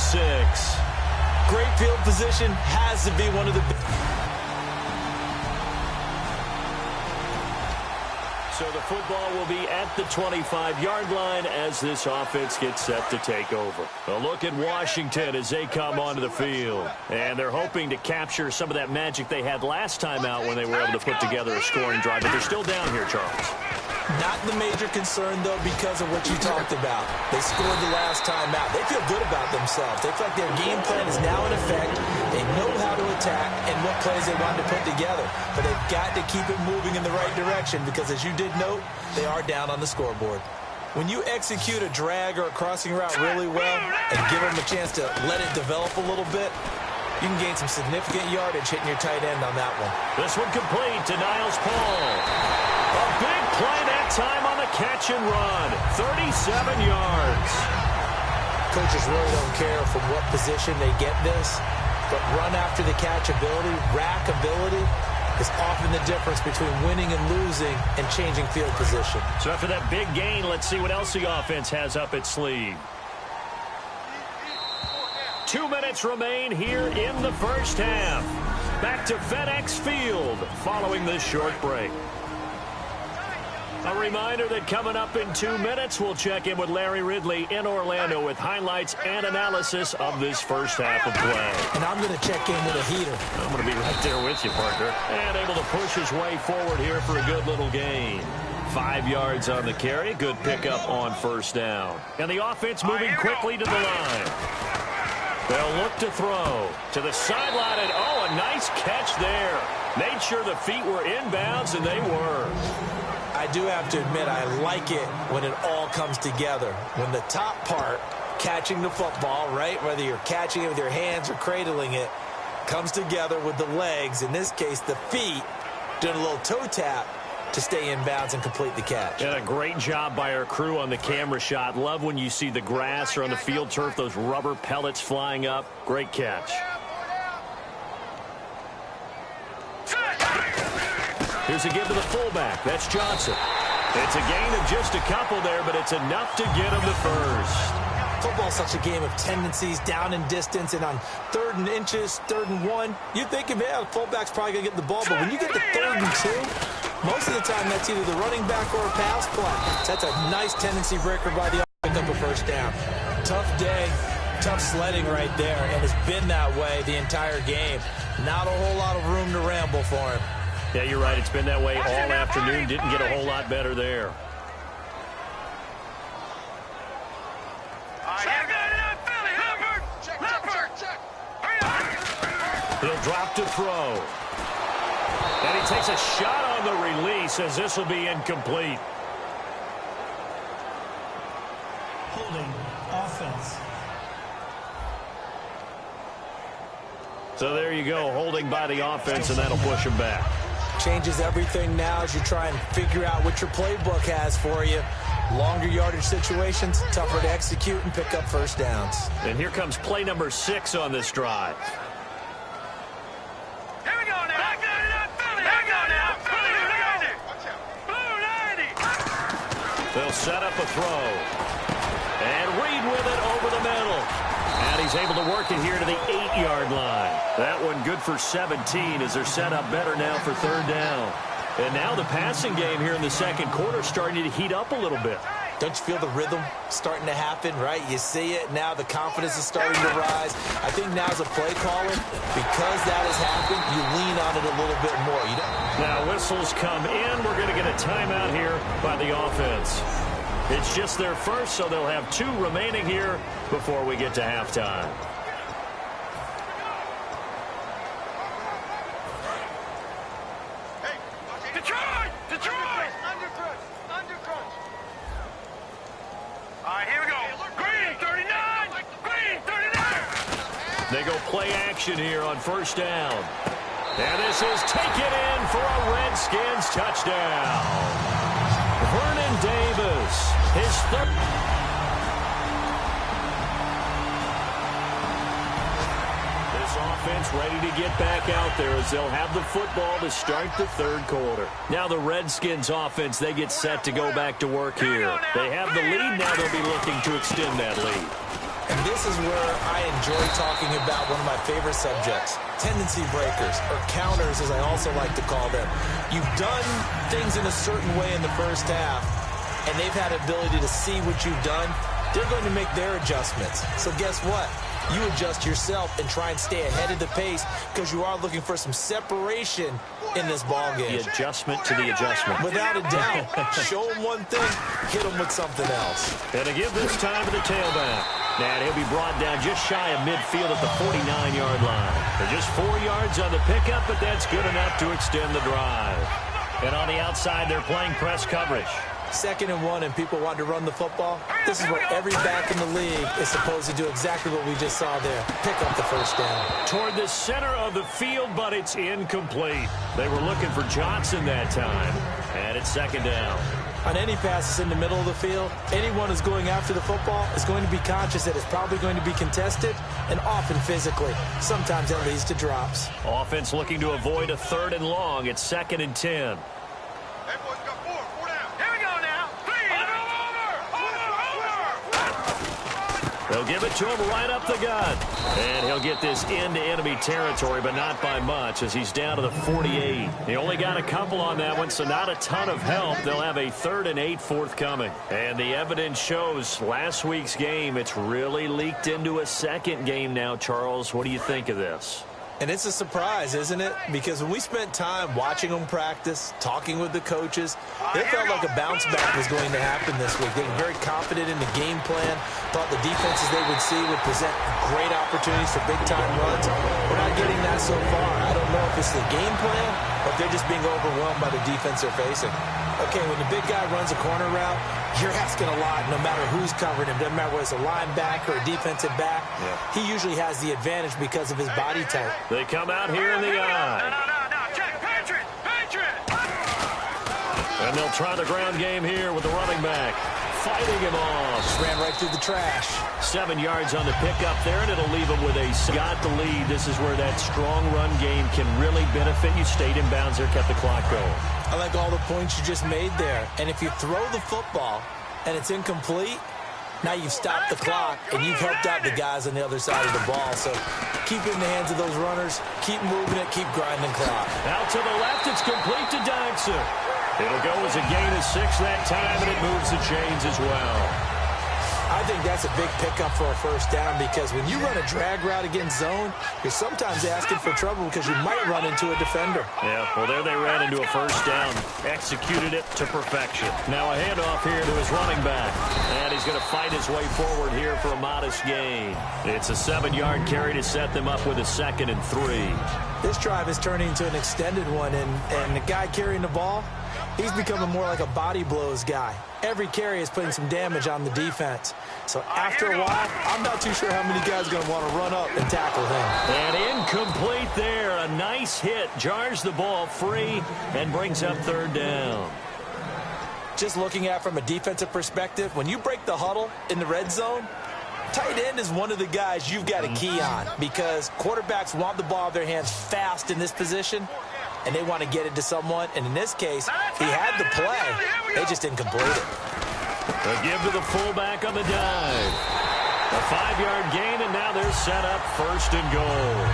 6. Great field position has to be one of the big. So the football will be at the 25-yard line as this offense gets set to take over. A look at Washington as they come onto the field. And they're hoping to capture some of that magic they had last time out when they were able to put together a scoring drive. But they're still down here, Charles. Not the major concern, though, because of what you talked about. They scored the last time out. They feel good about themselves. They feel like their game plan is now in effect. They know how to attack and what plays they want to put together. But they've got to keep it moving in the right direction because, as you did note, they are down on the scoreboard. When you execute a drag or a crossing route really well and give them a chance to let it develop a little bit, you can gain some significant yardage hitting your tight end on that one. This one complete to Niles Paul. A big play that time on the catch and run. 37 yards. Coaches really don't care from what position they get this, but run after the catch ability, rack ability, is often the difference between winning and losing and changing field position. So after that big gain, let's see what else the offense has up its sleeve. 2 minutes remain here in the first half. Back to FedEx Field following this short break. A reminder that coming up in 2 minutes, we'll check in with Larry Ridley in Orlando with highlights and analysis of this first half of play. And I'm going to check in with a heater. I'm going to be right there with you, partner. And able to push his way forward here for a good little gain. 5 yards on the carry. Good pickup on first down. And the offense moving quickly to the line. They'll look to throw to the sideline. And, oh, a nice catch there. Made sure the feet were inbounds, and they were. I do have to admit, I like it when it all comes together. When the top part, catching the football, right, whether you're catching it with your hands or cradling it, comes together with the legs, in this case the feet, doing a little toe tap to stay in bounds and complete the catch. And a great job by our crew on the camera shot. Love when you see the grass or on the field turf, those rubber pellets flying up. Great catch. Here's a give to the fullback. That's Johnson. It's a gain of just a couple there, but it's enough to get him to first. Football's such a game of tendencies, down and distance, and on 3rd and inches, 3rd and 1, you're thinking, yeah, the fullback's probably going to get the ball, but when you get to 3rd and 2, most of the time that's either the running back or a pass play. So that's a nice tendency breaker by the offense, pick up a first down. Tough day, tough sledding right there, and it's been that way the entire game. Not a whole lot of room to ramble for him. Yeah, you're right. It's been that way all afternoon. Didn't get a whole lot better there. He'll drop to throw. And he takes a shot on the release as this will be incomplete. Holding offense. So there you go, holding by the offense, and that'll push him back. Changes everything now as you try and figure out what your playbook has for you. Longer yardage situations, tougher to execute and pick up first downs. And here comes play number 6 on this drive. Here we go now. Here we go now. They'll set up a throw. And Reed with it over the middle. And he's able to work it here to the 8-yard line. That one good for 17 as they're set up better now for 3rd down. And now the passing game here in the second quarter starting to heat up a little bit. Don't you feel the rhythm starting to happen, right? You see it. Now the confidence is starting to rise. I think now's a play caller. Because that has happened, you lean on it a little bit more. You don't. Now whistles come in. We're going to get a timeout here by the offense. It's just their first, so they'll have 2 remaining here before we get to halftime. Detroit! Detroit! Under crunch. All right, here we go. Green, 39. Green, 39. They go play action here on first down. And this is taken in for a Redskins touchdown. Vernon Davis, his third. This offense ready to get back out there as they'll have the football to start the 3rd quarter. Now the Redskins offense, they get set to go back to work here. They have the lead, now they'll be looking to extend that lead. And this is where I enjoy talking about one of my favorite subjects, tendency breakers, or counters as I also like to call them. You've done things in a certain way in the first half, and they've had ability to see what you've done. They're going to make their adjustments. So guess what? You adjust yourself and try and stay ahead of the pace because you are looking for some separation in this ball game. The adjustment to the adjustment. Without a doubt. Show them one thing, hit them with something else. And to give this time to the tailback. And he'll be brought down just shy of midfield at the 49-yard line. They're just 4 yards on the pickup, but that's good enough to extend the drive. And on the outside, they're playing press coverage. 2nd and 1, and people want to run the football. This is where every back in the league is supposed to do exactly what we just saw there. Pick up the first down. Toward the center of the field, but it's incomplete. They were looking for Johnson that time, and it's 2nd down. On any passes in the middle of the field, anyone who's going after the football is going to be conscious that it's probably going to be contested and often physically. Sometimes that leads to drops. Offense looking to avoid a 3rd and long. It's 2nd and 10. They'll give it to him right up the gut. And he'll get this into enemy territory, but not by much as he's down to the 48. He only got a couple on that one, so not a ton of help. They'll have a 3rd and 8 forthcoming. And the evidence shows last week's game, it's really leaked into a second game now, Charles. What do you think of this? And it's a surprise, isn't it? Because when we spent time watching them practice, talking with the coaches, they felt like a bounce back was going to happen this week. They were very confident in the game plan, thought the defenses they would see would present great opportunities for big-time runs. We're not getting that so far. I don't know if it's the game plan or if they're just being overwhelmed by the defense they're facing. Okay, when the big guy runs a corner route, you're asking a lot no matter who's covering him. Doesn't matter whether it's a linebacker or a defensive back. Yeah. He usually has the advantage because of his body type. They come out here in the eye. No. Check. Patriot. And they'll try the ground game here with the running back. Fighting him off. Just ran right through the trash. 7 yards on the pickup there, and it'll leave him with a got the lead. This is where that strong run game can really benefit you. Stayed in bounds there, kept the clock going. I like all the points you just made there. And if you throw the football and it's incomplete, now you've stopped the clock and you've helped out the guys on the other side of the ball. So keep it in the hands of those runners. Keep moving it. Keep grinding clock. Out to the left. It's complete to Dodson. It'll go as a gain of 6 that time, and it moves the chains as well. I think that's a big pickup for a first down because when you run a drag route against zone, you're sometimes asking for trouble because you might run into a defender. Yeah, well, there they ran into a first down. Executed it to perfection. Now a handoff here to his running back. And he's going to fight his way forward here for a modest gain. It's a 7-yard carry to set them up with a 2nd and 3. This drive is turning into an extended one, and the guy carrying the ball, he's becoming more like a body blows guy. Every carry is putting some damage on the defense. So after a while, I'm not too sure how many guys are going to want to run up and tackle him. And incomplete there. A nice hit. Jars the ball free and brings up 3rd down. Just looking at it from a defensive perspective, when you break the huddle in the red zone, tight end is one of the guys you've got a key on because quarterbacks want the ball in their hands fast in this position, and they want to get it to someone. And in this case, he had the play. They just didn't complete it. A give to the fullback on the dive. A 5-yard gain, and now they're set up 1st and goal.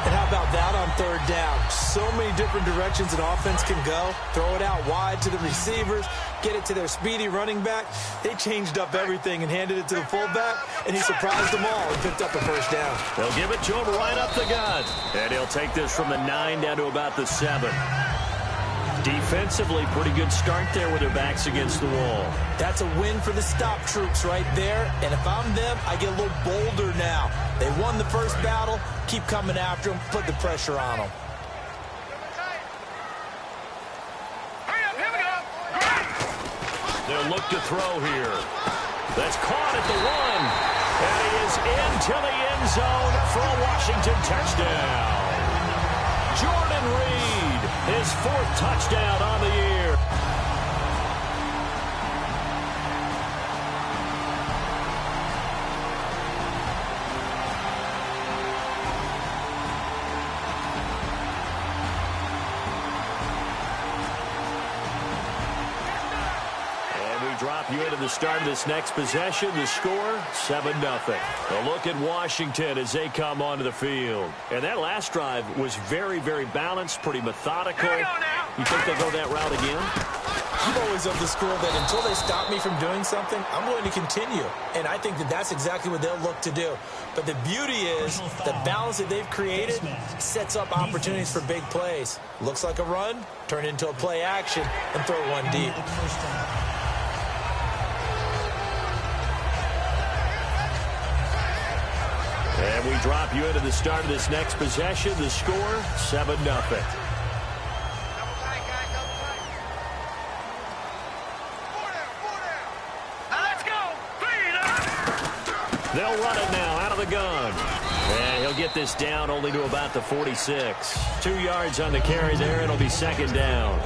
And how about that on 3rd down? So many different directions an offense can go. Throw it out wide to the receivers, get it to their speedy running back. They changed up everything and handed it to the fullback, and he surprised them all and picked up a first down. They'll give it to him right up the gut. And he'll take this from the 9 down to about the 7. Defensively, pretty good start there with their backs against the wall. That's a win for the stop troops right there. And if I'm them, I get a little bolder now. They won the first battle. Keep coming after them. Put the pressure on them. They'll look to throw here. That's caught at the 1. And he is into the end zone for a Washington touchdown. Jordan Reed, his 4th touchdown on the year. drop you into the start of this next possession. The score, 7-0. A look at Washington as they come onto the field. And that last drive was very, very balanced, pretty methodical. You think they'll go that route again? I'm always of the school that until they stop me from doing something, I'm going to continue. And I think that that's exactly what they'll look to do. But the beauty is the balance that they've created sets up opportunities for big plays. Looks like a run, turn into a play action, and throw one deep. And we drop you into the start of this next possession. The score, 7-0. They'll run it now out of the gun. And he'll get this down only to about the 46. 2 yards on the carry there. It'll be second down.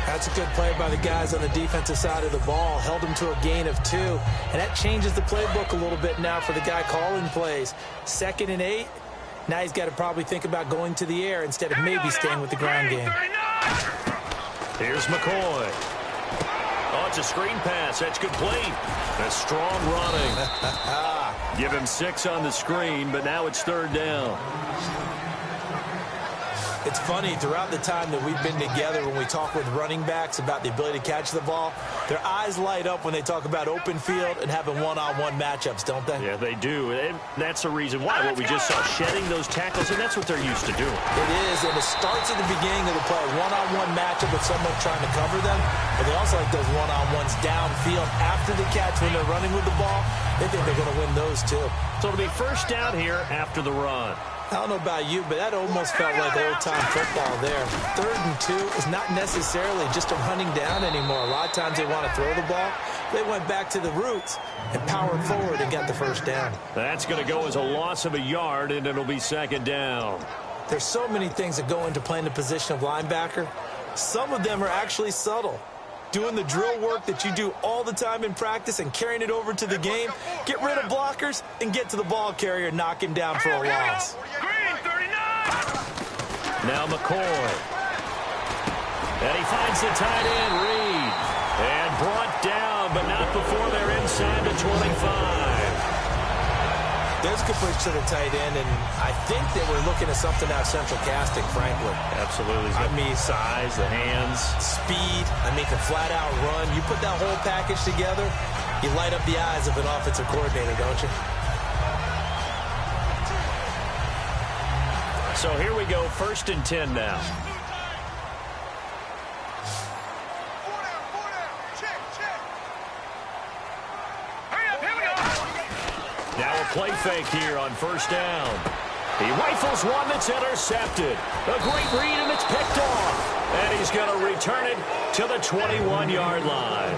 That's a good play by the guys on the defensive side of the ball. Held him to a gain of 2. And that changes the playbook a little bit now for the guy calling plays. 2nd and 8. Now he's got to probably think about going to the air instead of maybe staying with the ground game. Here's McCoy. Oh, it's a screen pass. That's complete. That's strong running. Give him 6 on the screen, but now it's third down. It's funny, throughout the time that we've been together, when we talk with running backs about the ability to catch the ball, their eyes light up when they talk about open field and having one-on-one matchups, don't they? Yeah, they do. And that's the reason why. What we just saw, shedding those tackles, and that's what they're used to doing. It is, and it starts at the beginning of the play. One-on-one matchup with someone trying to cover them, but they also like those one-on-ones downfield after the catch when they're running with the ball. They think they're going to win those, too. So it'll be first down here after the run. I don't know about you, but that almost felt like old-time football there. 3rd and 2 is not necessarily just a running down anymore. A lot of times they want to throw the ball. They went back to the roots and powered forward and got the first down. That's going to go as a loss of a yard, and it'll be second down. There's so many things that go into playing the position of linebacker. Some of them are actually subtle. Doing the drill work that you do all the time in practice and carrying it over to the game. Get rid of blockers and get to the ball carrier and knock him down for a loss. Now McCoy. And he finds the tight end, Reed. And brought down, but not before they're inside the 25. There's a good push to the tight end, and I think that we're looking at something out of central casting, frankly. Absolutely. I mean, size, the hands. Speed. I mean, can flat-out run. You put that whole package together, you light up the eyes of an offensive coordinator, don't you? So here we go, 1st and 10 now. Now a play fake here on first down. He rifles one that's intercepted. A great read, and it's picked off. And he's going to return it to the 21-yard line.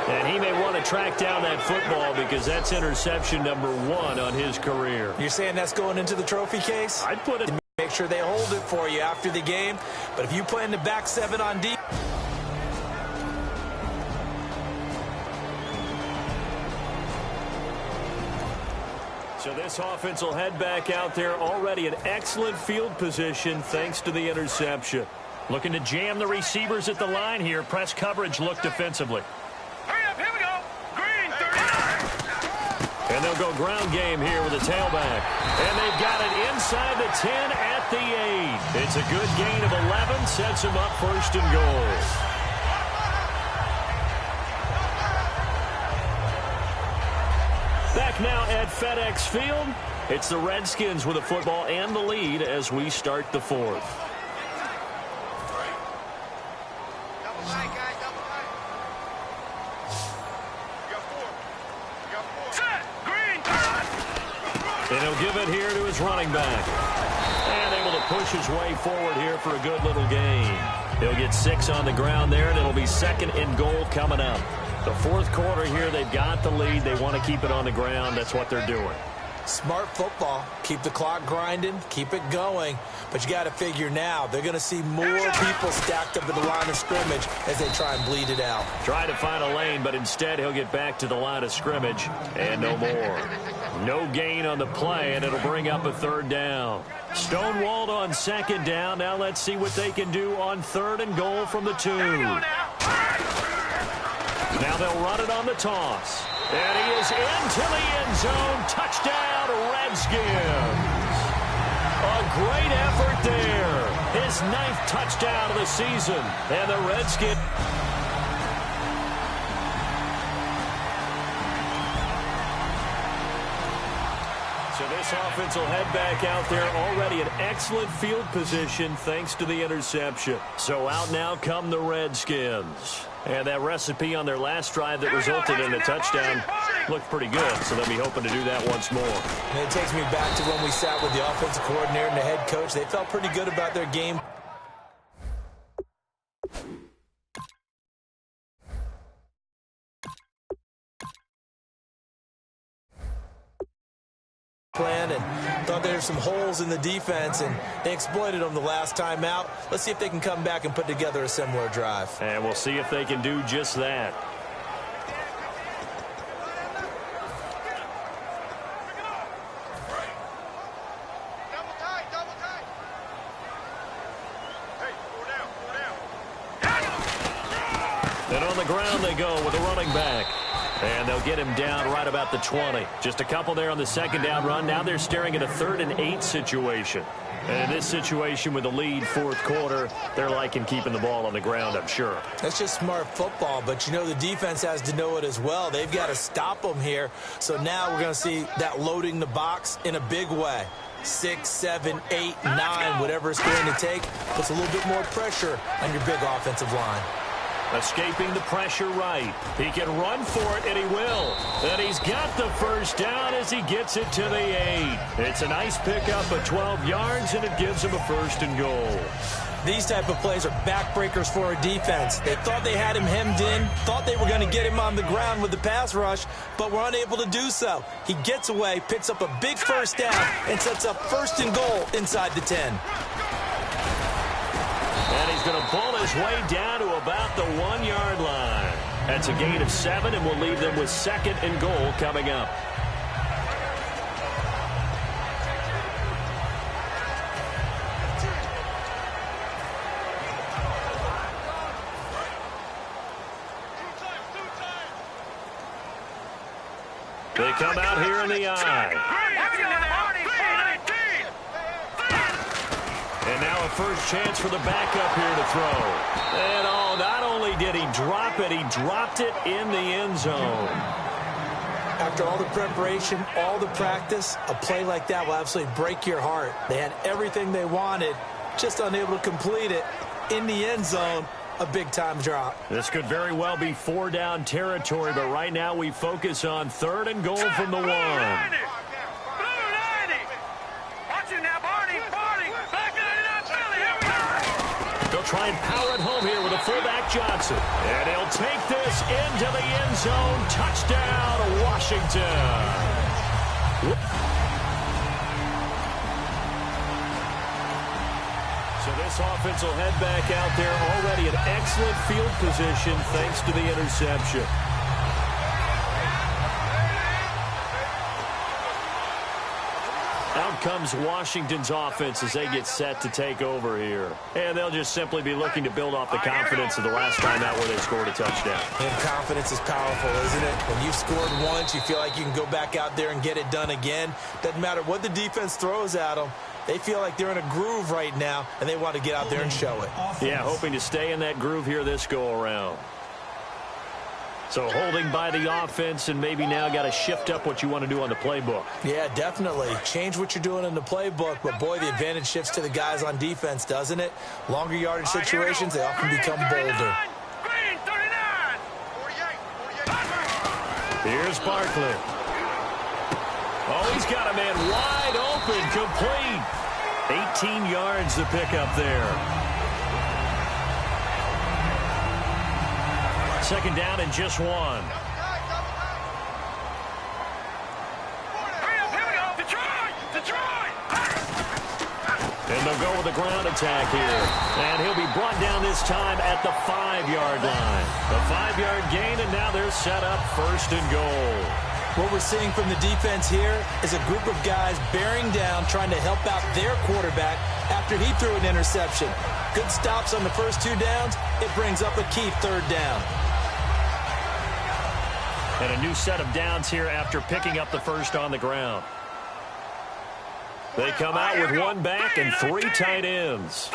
And he may want to track down that football because that's interception number 1 on his career. You're saying that's going into the trophy case? I'd put it. Make sure they hold it for you after the game. But if you play in the back 7 on deep. So this offense will head back out there, already in excellent field position thanks to the interception. Looking to jam the receivers at the line here. Press coverage look defensively. Hurry up, here we go. Green, 39. And they'll go ground game here with a tailback. And they've got it inside the 10 at the 8. It's a good gain of 11, sets them up 1st and goal. Back now at FedEx Field. It's the Redskins with the football and the lead as we start the 4th. And he'll give it here to his running back. And able to push his way forward here for a good little gain. He'll get 6 on the ground there, and it'll be 2nd and goal coming up. The 4th quarter here, they've got the lead. They want to keep it on the ground. That's what they're doing. Smart football. Keep the clock grinding. Keep it going. But you got to figure now, they're going to see more people stacked up at the line of scrimmage as they try and bleed it out. Try to find a lane, but instead he'll get back to the line of scrimmage and no more. No gain on the play, and it'll bring up a 3rd down. Stonewalled on 2nd down. Now let's see what they can do on 3rd and goal from the 2. Now they'll run it on the toss. And he is into the end zone. Touchdown, Redskins. A great effort there. His 9th touchdown of the season. And the Redskins... So this offense will head back out there, already in excellent field position thanks to the interception. So out now come the Redskins. And that recipe on their last drive that resulted in a touchdown looked pretty good, so they'll be hoping to do that once more. And it takes me back to when we sat with the offensive coordinator and the head coach. They felt pretty good about their game plan and thought there were some holes in the defense, and they exploited them the last time out. Let's see if they can come back and put together a similar drive. And we'll see if they can do just that. And on the ground they go with a running back. And they'll get him down right about the 20. Just a couple there on the second down run. Now they're staring at a 3rd and 8 situation. And in this situation with the lead, 4th quarter, they're liking keeping the ball on the ground, I'm sure. That's just smart football, but you know the defense has to know it as well. They've got to stop them here. So now we're going to see that loading the box in a big way. 6, 7, 8, 9, whatever it's going to take, puts a little bit more pressure on your big offensive line. Escaping the pressure right. He can run for it, and he will. And he's got the first down as he gets it to the 8. It's a nice pickup of 12 yards, and it gives him a 1st and goal. These type of plays are backbreakers for a defense. They thought they had him hemmed in, thought they were going to get him on the ground with the pass rush, but were unable to do so. He gets away, picks up a big first down, and sets up 1st and goal inside the 10. And he's going to pull his way down to about the 1-yard line. That's a gain of 7, and we'll leave them with 2nd and goal coming up. They come out here in the eye. And now a first chance for the backup here to throw. And oh, not only did he drop it, he dropped it in the end zone. After all the preparation, all the practice, a play like that will absolutely break your heart. They had everything they wanted, just unable to complete it. In the end zone, a big-time drop. This could very well be 4-down territory, but right now we focus on 3rd and goal from the 1. They'll try and power it home here with a fullback Johnson. And he'll take this into the end zone. Touchdown, Washington. So this offense will head back out there, already in excellent field position thanks to the interception. Out comes Washington's offense as they get set to take over here. And they'll just simply be looking to build off the confidence of the last time out where they scored a touchdown. And confidence is powerful, isn't it? When you've scored once, you feel like you can go back out there and get it done again. Doesn't matter what the defense throws at them. They feel like they're in a groove right now, and they want to get out there and show it. Yeah, hoping to stay in that groove here this go-around. So holding by the offense, and maybe now got to shift up what you want to do on the playbook. Yeah, definitely. Change what you're doing in the playbook, but boy, the advantage shifts to the guys on defense, doesn't it? Longer yardage situations, they often become bolder. Here's Barkley. Oh, he's got a man wide open, complete. 18 yards to pick up there. 2nd down and just 1. And they'll go with a ground attack here. And he'll be brought down this time at the 5-yard line. A 5-yard gain, and now they're set up 1st and goal. What we're seeing from the defense here is a group of guys bearing down, trying to help out their quarterback after he threw an interception. Good stops on the first 2 downs. It brings up a key 3rd down. And a new set of downs here after picking up the first on the ground. They come out with one back and three tight ends.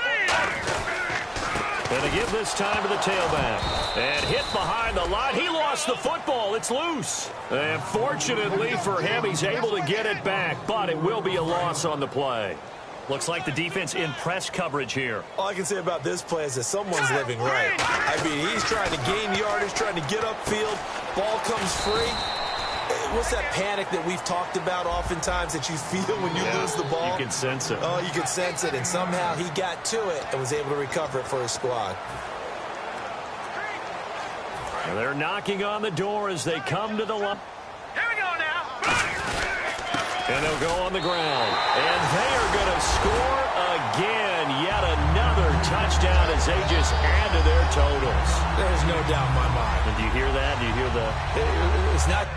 And they give this time to the tailback. And hit behind the line. He lost the football. It's loose. And fortunately for him, he's able to get it back. But it will be a loss on the play. Looks like the defense in press coverage here. All I can say about this play is that someone's living right. I mean, he's trying to gain yardage, trying to get upfield. Ball comes free. What's that panic that we've talked about oftentimes that you feel when you lose the ball? You can sense it. Oh, you can sense it. And somehow he got to it and was able to recover it for his squad. And they're knocking on the door as they come to the line. Here we go now. And they'll go on the ground. And they are going to score again. Yet another touchdown as they just add to their totals. There's no doubt in my mind. And do you hear that? Do you hear the... It's not...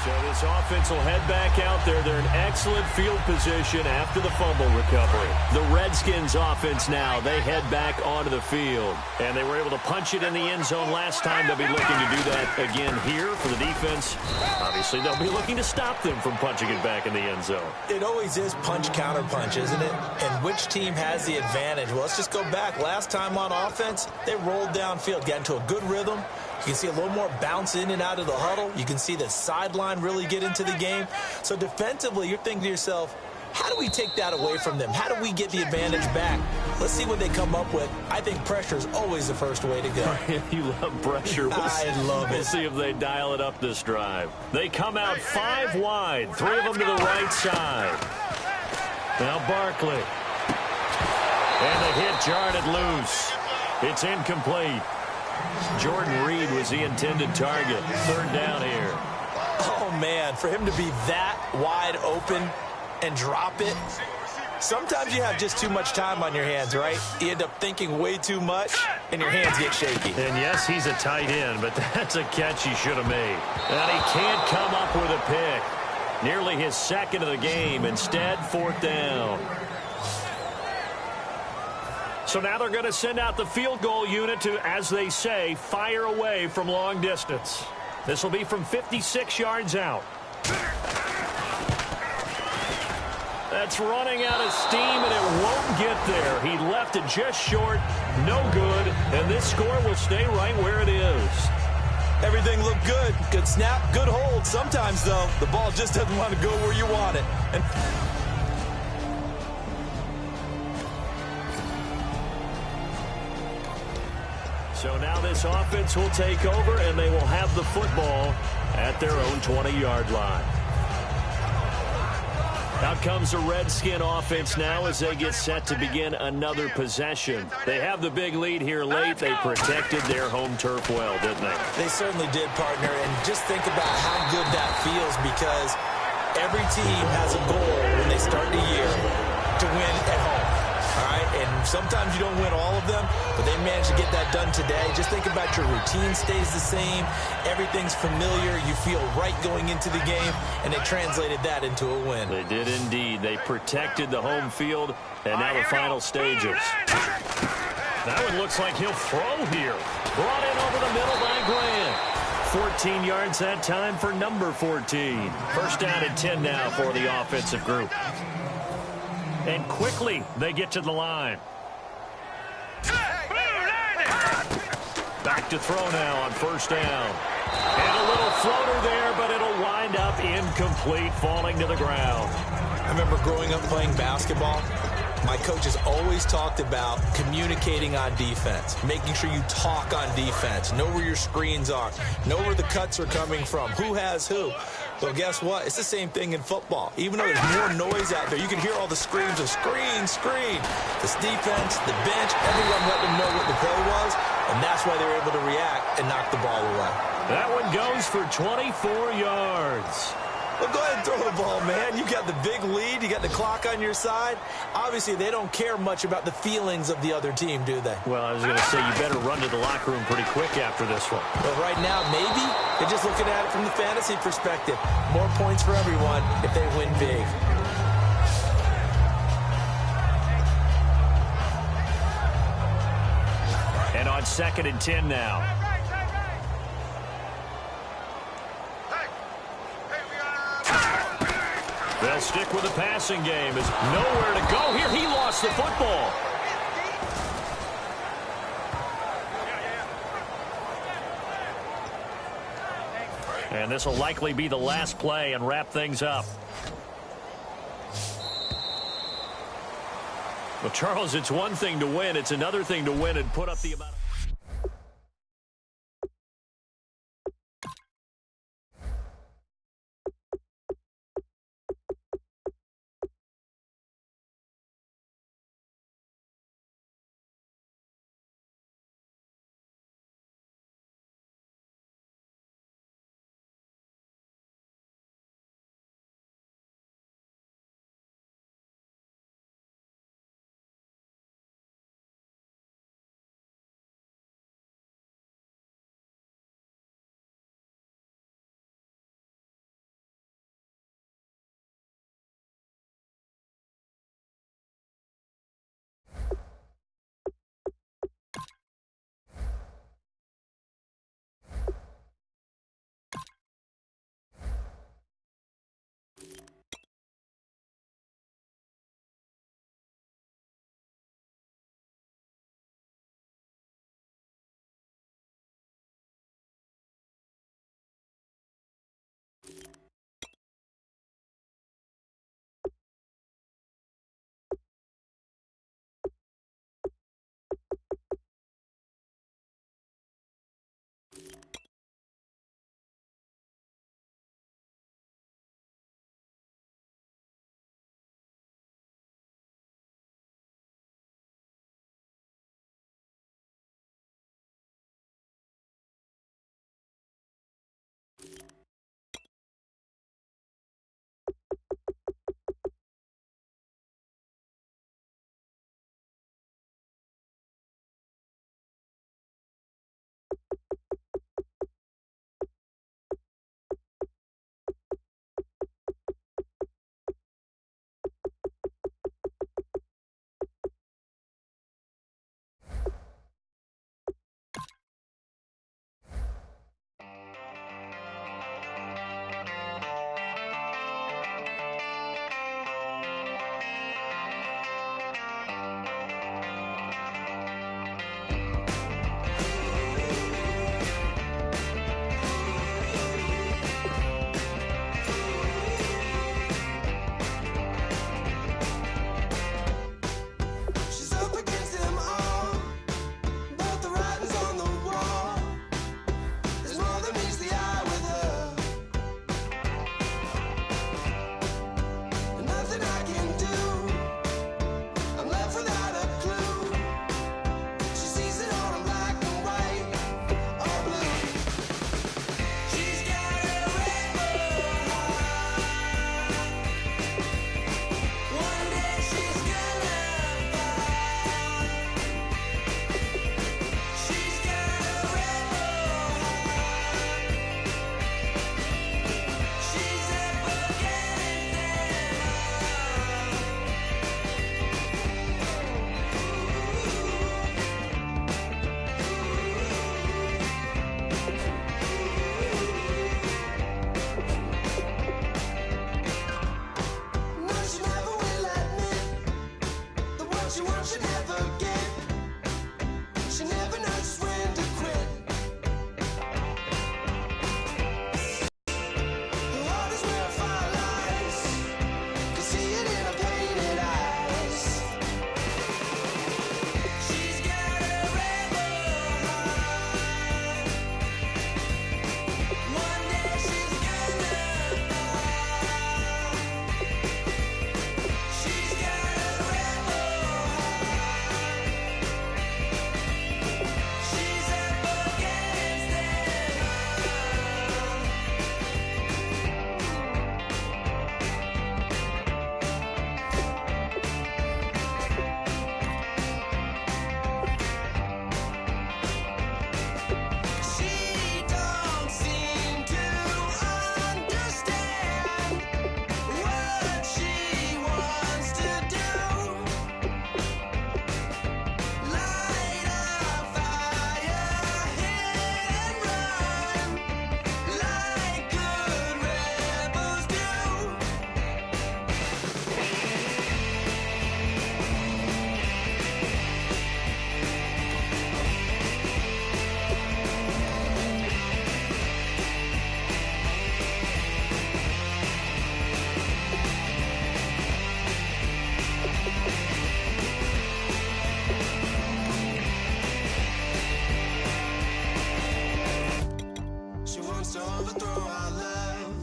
So this offense will head back out there. They're in excellent field position after the fumble recovery. The Redskins offense now, they head back onto the field. And they were able to punch it in the end zone last time. They'll be looking to do that again here for the defense. Obviously, they'll be looking to stop them from punching it back in the end zone. It always is punch, counter punch, isn't it? And which team has the advantage? Well, let's just go back. Last time on offense, they rolled downfield, got into a good rhythm. You can see a little more bounce in and out of the huddle. You can see the sideline really get into the game. So defensively, you're thinking to yourself, how do we take that away from them? How do we get the advantage back? Let's see what they come up with. I think pressure is always the first way to go. You love pressure. I love it. We'll see if they dial it up this drive. They come out 5 wide, 3 of them to the right side. Now Barkley. And the hit jarred it loose. It's incomplete. Jordan Reed was the intended target. 3rd down here. Oh, man, for him to be that wide open and drop it. Sometimes you have just too much time on your hands, right? You end up thinking way too much, and your hands get shaky. And yes, he's a tight end, but that's a catch he should have made. And he can't come up with a pick. Nearly his 2nd of the game. Instead, 4th down. So now they're going to send out the field goal unit to, as they say, fire away from long distance. This will be from 56 yards out. That's running out of steam, and it won't get there. He left it just short, no good, and this score will stay right where it is. Everything looked good. Good snap, good hold. Sometimes, though, the ball just doesn't want to go where you want it. And so now this offense will take over, and they will have the football at their own 20-yard line. Out comes the Redskin offense now as they get set to begin another possession. They have the big lead here late. They protected their home turf well, didn't they? They certainly did, partner. And just think about how good that feels, because every team has a goal when they start the year to win at home. All right, and sometimes you don't win all of them, but they managed to get that done today. Just think about your routine stays the same. Everything's familiar. You feel right going into the game, and they translated that into a win. They did indeed. They protected the home field, and now the final stages. That one looks like he'll throw here. Brought in over the middle by Grant. 14 yards that time for number 14. 1st down and 10 now for the offensive group. And quickly, they get to the line. Back to throw now on 1st down. And a little floater there, but it'll wind up incomplete, falling to the ground. I remember growing up playing basketball. My coaches always talked about communicating on defense, making sure you talk on defense, know where your screens are, know where the cuts are coming from, who has who. Well, guess what? It's the same thing in football. Even though there's more noise out there, you can hear all the screams of screen, screen. This defense, the bench, everyone let them know what the play was, and that's why they were able to react and knock the ball away. That one goes for 24 yards. Well, go ahead and throw the ball, man. You got the big lead. You got the clock on your side. Obviously, they don't care much about the feelings of the other team, do they? Well, I was going to say, you better run to the locker room pretty quick after this one. But right now, maybe they're just looking at it from the fantasy perspective. More points for everyone if they win big. 2nd and 10 now. They'll stick with the passing game. Is nowhere to go here. He lost the football. And this will likely be the last play and wrap things up. Well, Charles, it's one thing to win. It's another thing to win and put up the amount of wants to overthrow our love.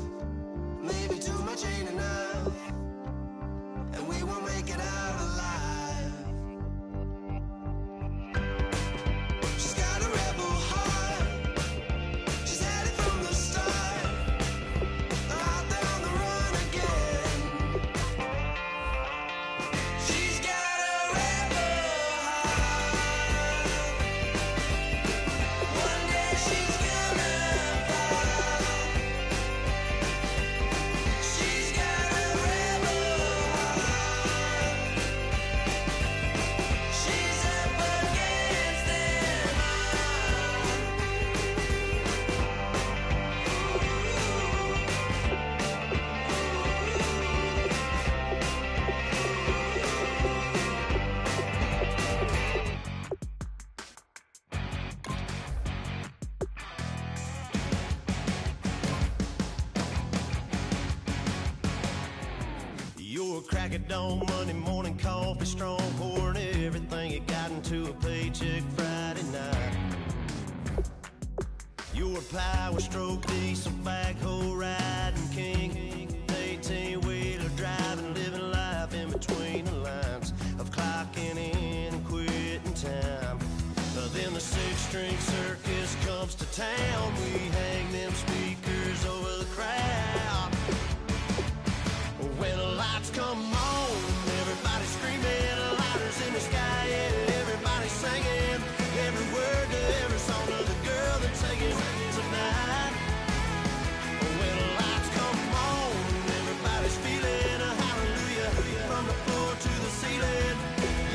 Maybe too much ain't enough, and we won't make it out alive. She's got a rebel heart. She's had it from the start. Out there on the run again. She's got a rebel heart. One day she's gonna fall. She's got a rebel heart. She's up against them You're a crack at dawn, Monday morning coffee, strong, pouring everything you got into a paycheck Friday night. You're a power stroke, diesel backhoe riding king, 18-wheeler driving, living life in between the lines of clocking in and quitting time. Then the six-string circus comes to town. We hang them speakers over the crowd. When the lights come on, everybody screaming, lighters in the sky, yeah, everybody singing every word to every song of the girl they're taking tonight. When the lights come on, everybody's feeling a hallelujah from the floor to the ceiling.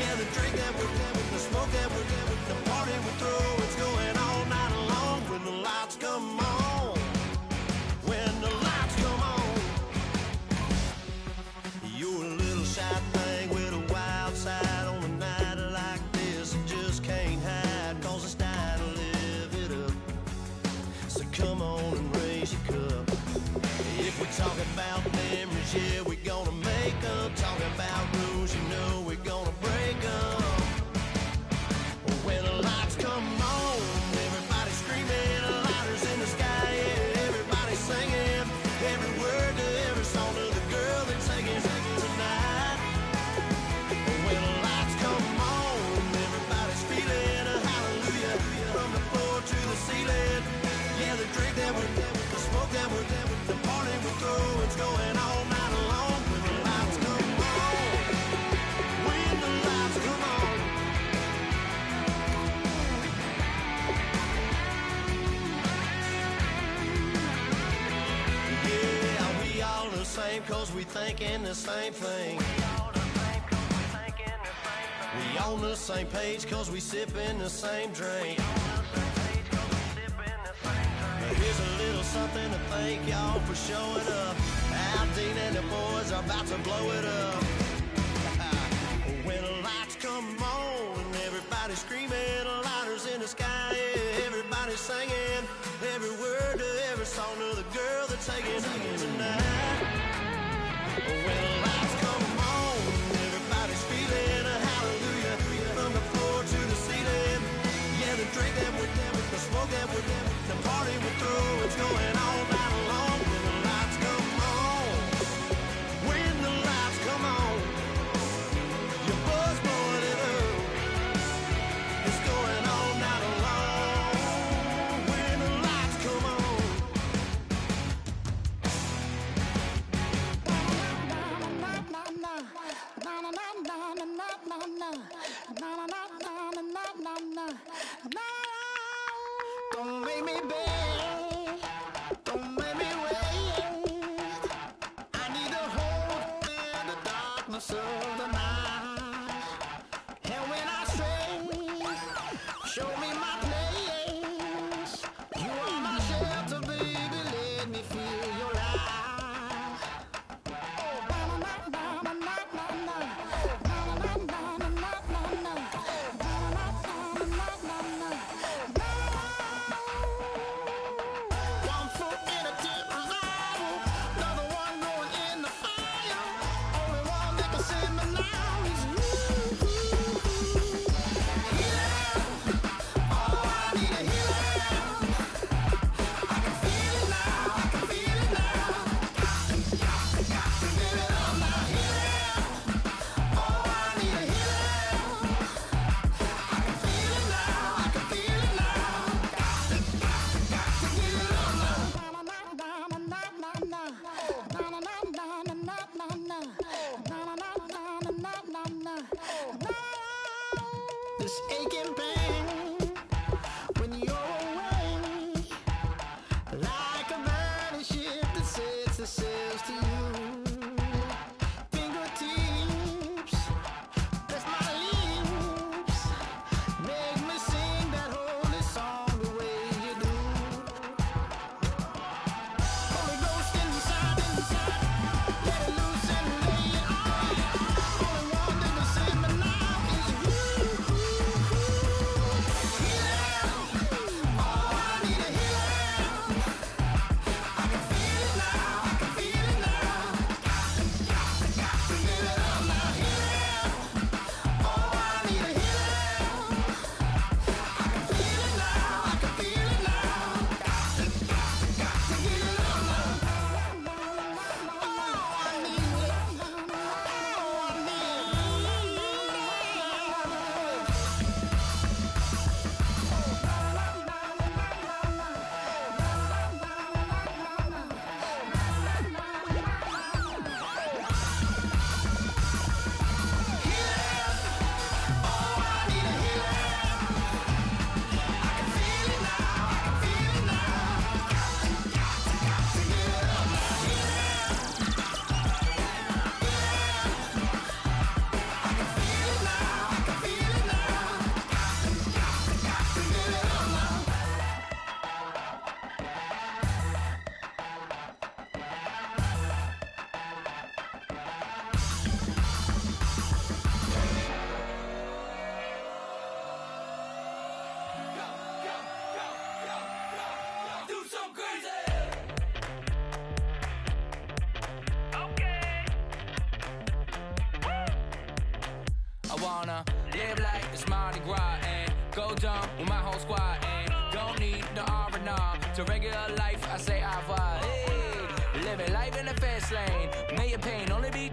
Yeah, the drink that we're having, the smoke that we're having, the party we throw, it's going all night long. When the lights come on, when the lights come on. You're a little shy thing with a wild side. On a night like this, you just can't hide, 'cause it's time to live it up. So come on and raise your cup. If we talk about memories, yeah, we're gonna make them. Talking about rules, you know we're gonna break them. When the lights come on, everybody screaming, lighters in the sky, yeah, everybody singing every word to every song of the girl they're taking tonight. When the lights come on, everybody's feeling a hallelujah from the floor to the ceiling. Yeah, the drink that we're having, the smoke that we're having, the party we throw, it's going all night long. When the lights come on, when the lights come on. Yeah, we all the same, 'cause we thinking the same thing. We on the same page, 'cause we sipping the same drink. Here's a little something to thank y'all for showing up. Al Dean and the boys are about to blow it up. When the lights come on, everybody screaming, lighters in the sky, yeah, everybody singing every word to every song of the girl they're taking tonight. When the lights come on, everybody's feeling a hallelujah from the floor to the ceiling. Yeah, the drink that we're having, the smoke that we're having, the party we throw, it's going all night long. When the lights come on, when the lights come on, your buzz blowing it up, it's going all night long. When the lights come on. I wanna live like it's Mardi Gras and go dumb with my whole squad and don't need the R&R. To regular life, I say au revoir. Hey, living life in the fast lane. May your pain only be.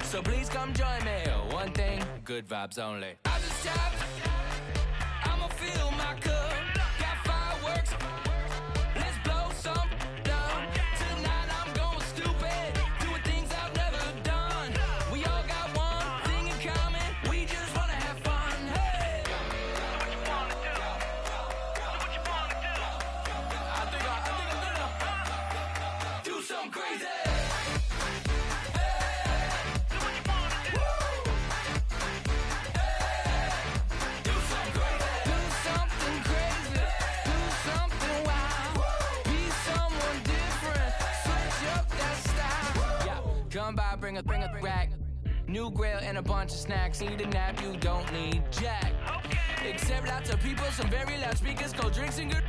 So please come join me. One thing, good vibes only. I just tapped. I'ma fill my cup. Got fireworks. Let's blow some down. Tonight I'm going stupid. Doing things I've never done. We all got one thing in common. We just wanna have fun. Hey. Do what you wanna do. Do what you wanna do. I think I'm gonna do something crazy. Come by, bring a rack. New grill and a bunch of snacks. Need a nap, you don't need jack. Okay. Except lots of people, some very loud speakers, cold drinks and good.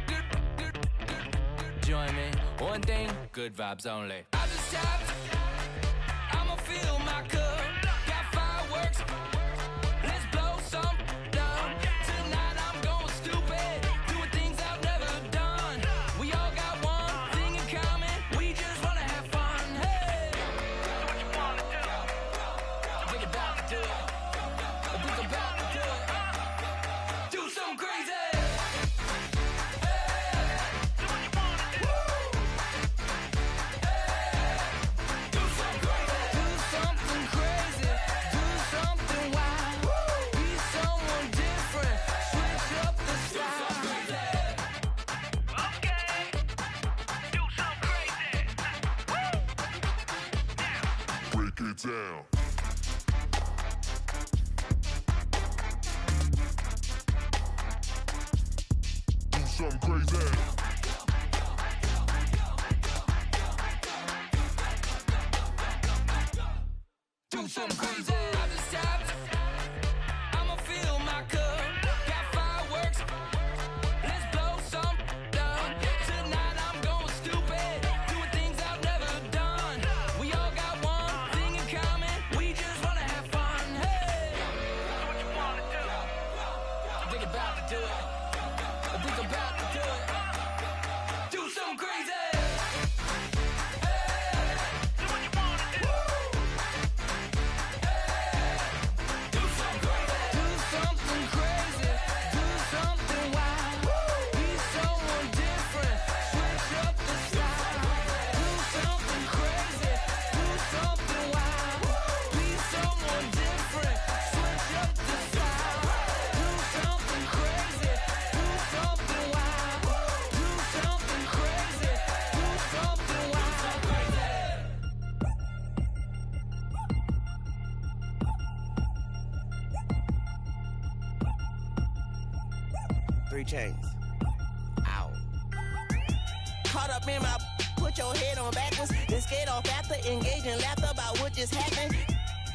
Join me. One thing, good vibes only. I just tapped. I'ma fill my cup. Got fireworks. Let's blow some down. Tonight I'm going stupid. Doing things I've never done. We all got one thing in common. We just wanna have fun. Hey. Down. Do something crazy. Do something crazy. I just tapped. I'ma fill my cup. Got fireworks. Let's blow some down. Tonight I'm going stupid. Doing things I've never done. We all got one thing in common. We just wanna have fun. Hey. Do what you wanna do. I think about to do it. I think about to do it. Do something crazy. Chains. Ow. Caught up in my, put your head on backwards, then skate off after, engage in laughter about what just happened.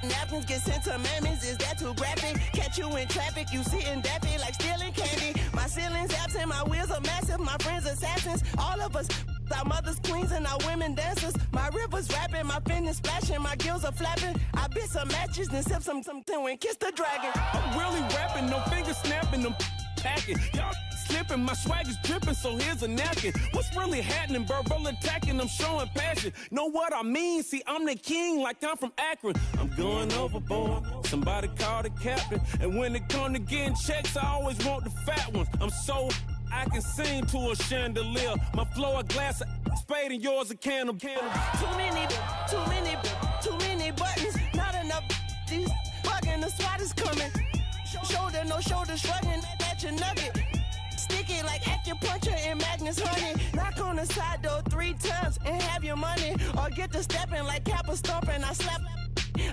Napkins get sent to mammies, is that too graphic? Catch you in traffic, you sitting daffy like stealing candy. My ceiling's absent, my wheels are massive, my friends assassins. All of us, our mothers queens and our women dancers. My rivers rapping, my finish splashing, my gills are flapping. I bit some matches, then sip something and kiss the dragon. I'm really rapping, no fingers snapping, them packing. Y'all slipping, my swag is dripping, so here's a napkin. What's really happening? Verbal attacking, I'm showing passion. Know what I mean? See, I'm the king, like I'm from Akron. I'm going overboard. Somebody call the captain. And when it come to getting checks, I always want the fat ones. I'm so I can sing to a chandelier. My flow a glass of spade and yours a can of candle. Too many buttons, not enough. These bugging, the SWAT is coming. Shoulder, no shoulder, shrugging at your nugget. Sticky like acupuncture and Magnus honey. Knock on the side door 3 times and have your money. Or get to stepping like Kappa stomping. I slap.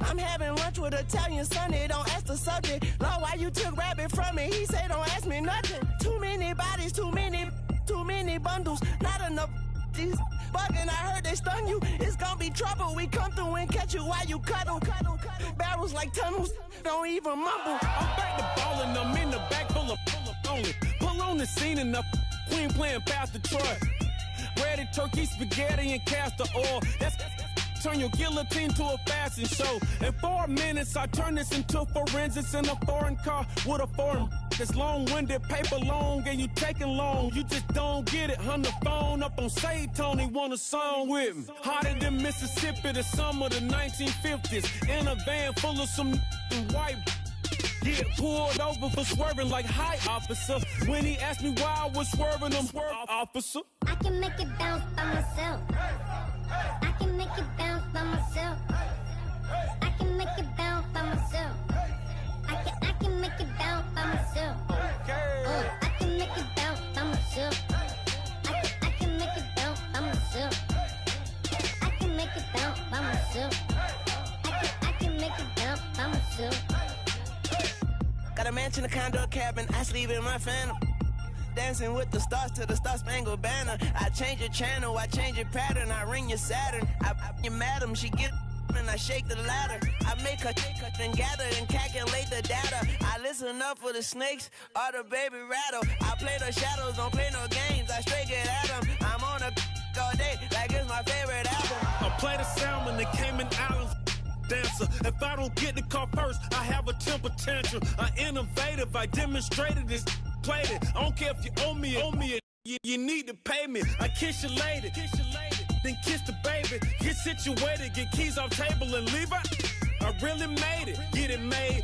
I'm having lunch with Italian Sonny. Don't ask the subject. Lord, why you took rabbit from me? He say don't ask me nothing. Too many bodies, too many bundles. Not enough. These bugging, I heard they stun you. It's gonna be trouble. We come through and catch you while you cuddle. Barrels like tunnels. Don't even mumble. I'm back to ballin'. I'm in the back full of only. Pull on the scene and the queen playing Pastor Troy. Ready turkey, spaghetti, and castor oil. That's turn your guillotine to a fashion show. In 4 minutes, I turn this into forensics in a foreign car with a foreign. It's long-winded, paper long, and you taking long. You just don't get it. On the phone up on Say Tony, want a song with me. Hotter than Mississippi, the summer of the 1950s. In a van full of some white. Get pulled over for swerving like hi, officer. When he asked me why I was swerving, I'm swerve, officer. I can make it bounce by myself. I can make it bounce by myself. I can make it bounce by myself. I can make it bounce by myself. I can make it bounce by myself. I can make it bounce by myself. I can make it bounce by myself. I can make it bounce by myself. Got a mansion, a condo, a cabin, I sleep in my phantom. Dancing with the stars to the Star-Spangled Banner. I change your channel, I change your pattern, I ring your Saturn. I your madam, she get and I shake the ladder. I make her and gather and calculate the data. I listen up for the snakes or the baby rattle. I play the shadows, don't play no games, I straight get at them. I'm on a all day like it's my favorite album. I play the salmon, the Cayman Islands. Dancer. If I don't get the car first, I have a temper tantrum. I innovative, I demonstrated this, played it. I don't care if you owe me it. You need to pay me. I kiss your lady, then kiss the baby. Get situated, get keys off table and leave her. I really made it, get it made.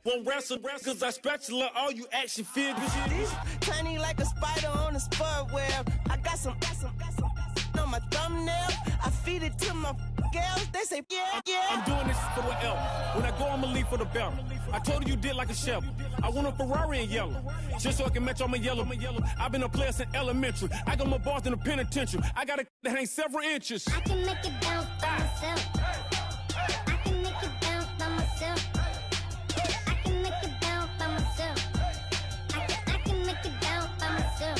Won't wrestle, cause I spatula all you action figures. Tiny like a spider on a spud web. I got some on my thumbnail. I feed it to my girls. They say, yeah. I'm doing this for the L. When I go, I'ma leave for the bell. I told her you did like a shovel. I want a Ferrari in yellow, just so I can match all my yellow. I've been a player since elementary. I got my bars in the penitentiary. I got a that hang several inches. I can make it bounce by myself. I can make it bounce by myself. I can make it bounce by myself. I can make it bounce by myself.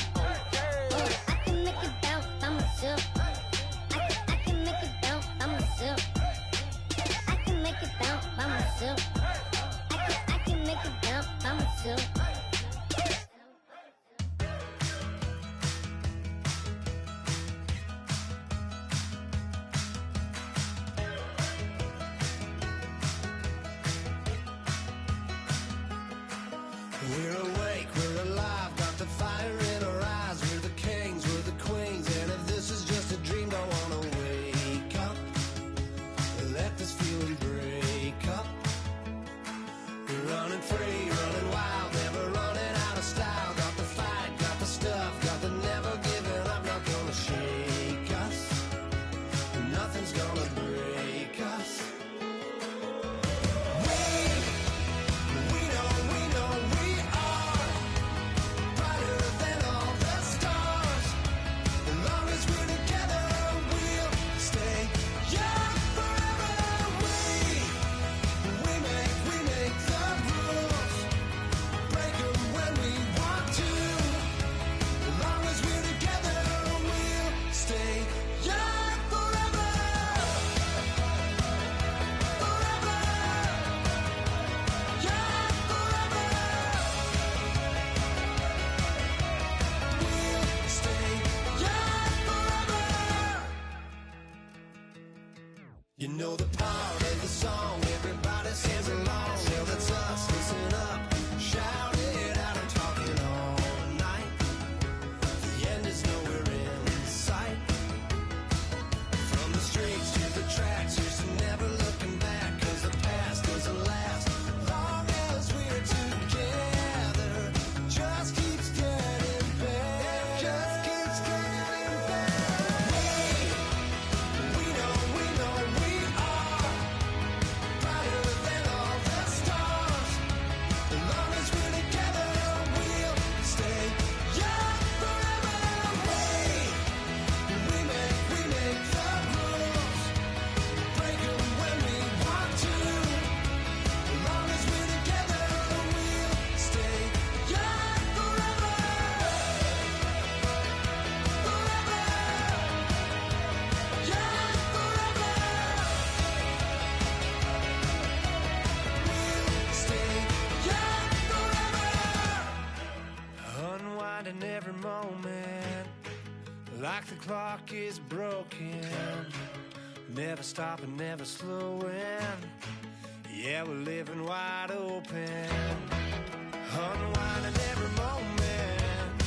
I can make it bounce by myself. I can make it bounce by myself. I can make it bounce by myself. I can make it bounce by myself. We're awake, we're alive, got the fire in our eyes. We're the kings, we're the queens, and if this is just a dream, don't wanna wake up. Let this feeling break up. We're running free, running wild, never running out of style. Got the fight, got the stuff, got the never giving up. Not gonna shake us, nothing's gonna break us. You know the part of the song, everybody sings along. Well, that's us, listen up, shout it out, I'm talking all night. The end is nowhere in sight. From the streets to the tracks, here's to never looking back. Cause the past doesn't last, long as we're together. Just keeps getting better, just keeps getting better. We know we are brighter than all the stars. As long as we're together, we'll stay young forever. We make the rules, break them when we want to. As long as we're together, we'll stay young forever. Forever. Young forever. We'll stay young forever. Unwinding every moment, like the clock is broken. Never stopping, never slowing. Yeah, we're living wide open. Unwinding every moment,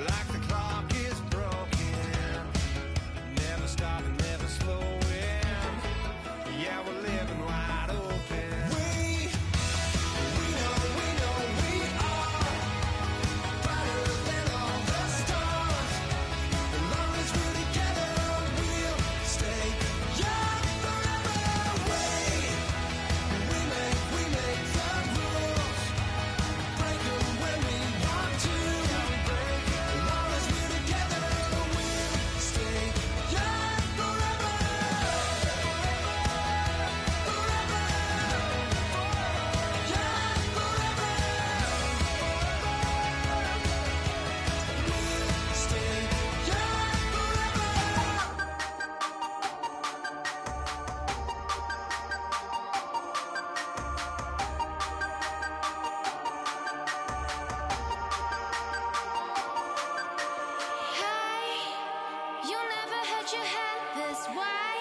like the clock is broken. Never stopping, never slowing. Yeah, we're living wide open. We know we are brighter than all the stars. As long as we're together, we'll stay young forever. We make the rules, break them when we want to. As long as we're together, we'll stay young forever. Hey, you never had your head this way.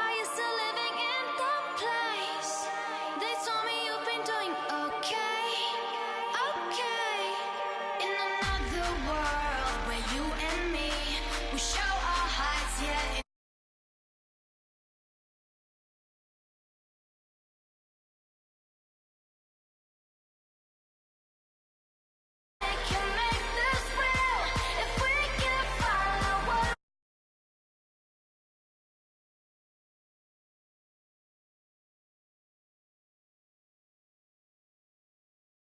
Are you still living in the place? They told me you've been doing okay, okay. In another world where you and me, we show our heights, yeah.